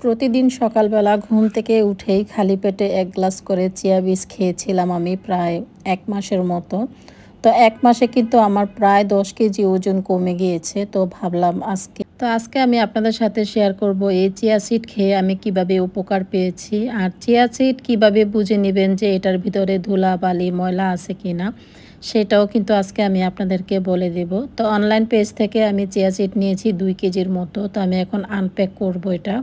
প্রতিদিন সকালবেলা ঘুম থেকে উঠেই খালি পেটে ১ গ্লাস করে চিয়া বীজ খেয়েছিলাম আমি প্রায় ১ মাসের মতো। তো ১ মাসে কিন্তু আমার প্রায় ১০ কেজি ওজন কমে গিয়েছে। তো ভাবলাম আজকে আমি আপনাদের সাথে শেয়ার করব এই চিয়া সিড খেয়ে আমি কিভাবে উপকার পেয়েছি। আর চিয়া সিড কিভাবে বুঝে নেবেন যে এটার ভিতরে ধুলাবালি, ময়লা আছে কিনা, সেটাও কিন্তু আজকে আমি আপনাদেরকে বলে দেব। তো অনলাইন পেজ থেকে আমি চিয়া সিড নিয়েছি ২ কেজির মতো। তো আমি এখন আনপ্যাক করব এটা।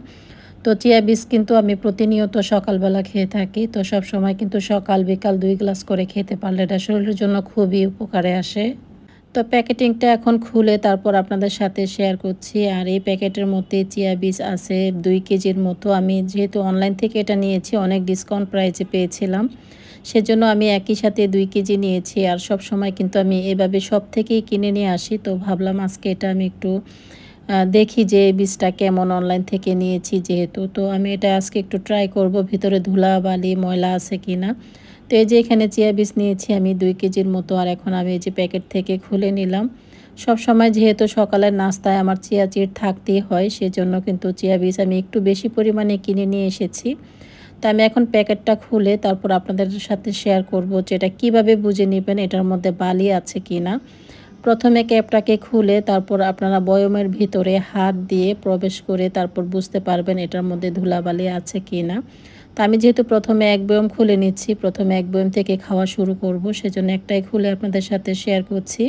তো চিয়া বীজ কিন্তু আমি প্রতিনিয়ত সকালবেলা খেয়ে থাকি। তো সবসময় কিন্তু সকাল বিকাল ২ গ্লাস করে খেতে পারলে এটা শরীরের জন্য খুবই উপকারে আসে। তো প্যাকেটিংটা এখন খুলে তারপর আপনাদের সাথে শেয়ার করছি। আর এই প্যাকেটের মধ্যে চিয়া বীজ আছে ২ কেজির মতো। আমি যেহেতু অনলাইন থেকে এটা নিয়েছি অনেক ডিসকাউন্ট প্রাইসে পেয়েছিলাম। সেজন্য আমি একই সাথে ২ কেজি নিয়েছি। আর সবসময় কিন্তু আমি এভাবে সব থেকেই কিনে নিয়ে আসি। তো ভাবলাম আজকে এটা আমি একটু দেখি যে এই বীজটা কেমন, অনলাইন থেকে নিয়েছি যেহেতু। তো আমি এটা আজকে একটু ট্রাই করব ভিতরে ধুলাবালি, ময়লা আছে কিনা। তো এই যে এখানে চিয়া বীজ নিয়েছি আমি ২ কেজির মতো। আর এখন আমি এই যে প্যাকেট থেকে খুলে নিলাম। সবসময় যেহেতু সকালের নাস্তায় আমার চিয়া সিড থাকতেই হয়, সেজন্য কিন্তু চিয়া বীজ আমি একটু বেশি পরিমাণে কিনে নিয়ে এসেছি। তো আমি এখন প্যাকেটটা খুলে তারপর আপনাদের সাথে শেয়ার করব যে এটা কীভাবে বুঝে নেবেন এটার মধ্যে বালি আছে কিনা। প্রথমে ক্যাপটাকে খুলে তারপর আপনারা বয়মের ভিতরে হাত দিয়ে প্রবেশ করে তারপর বুঝতে পারবেন এটার মধ্যে ধুলাবালি আছে কিনা। তো আমি যেহেতু প্রথমে এক বয়ম খুলে নিচ্ছি, প্রথমে এক বয়ম থেকে খাওয়া শুরু করব, সেজন্য একটাই খুলে আপনাদের সাথে শেয়ার করছি।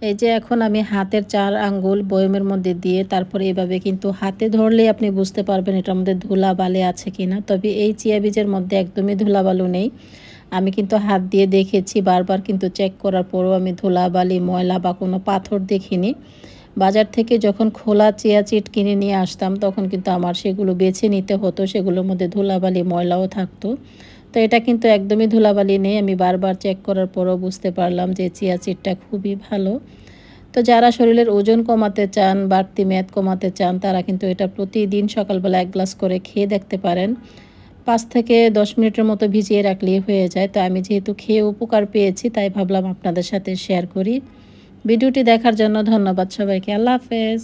এই যে এখন আমি হাতের ৪ আঙ্গুল বয়মের মধ্যে দিয়ে তারপরে এভাবে কিন্তু হাতে ধরলেই আপনি বুঝতে পারবেন এটার মধ্যে ধুলাবালি আছে কিনা। তবে এই চিয়া বীজের মধ্যে একদমই ধুলাবালু নেই। আমি কিন্তু হাত দিয়ে দেখেছি, বারবার কিন্তু চেক করার পরও আমি ধুলাবালি, ময়লা বা কোনো পাথর দেখিনি। বাজার থেকে যখন খোলা চিয়া সিড কিনে নিয়ে আসতাম তখন কিন্তু আমার সেগুলো বেছে নিতে হতো, সেগুলোর মধ্যে ধুলাবালি, ময়লাও থাকতো। তো এটা কিন্তু একদমই ধুলাবালি নেই। আমি বারবার চেক করার পরও বুঝতে পারলাম যে চিয়া সিডটা খুবই ভালো। তো যারা শরীরের ওজন কমাতে চান, বাড়তি মেদ কমাতে চান, তারা কিন্তু এটা প্রতিদিন সকালবেলা ১ গ্লাস করে খেয়ে দেখতে পারেন। ৫ থেকে ১০ মিনিটের মতো ভিজিয়ে রাখলেই হয়ে যায়। তো আমি যেহেতু খেয়ে উপকার পেয়েছি তাই ভাবলাম আপনাদের সাথে শেয়ার করি। ভিডিওটি দেখার জন্য ধন্যবাদ সবাইকে। আল্লাহ হাফেজ।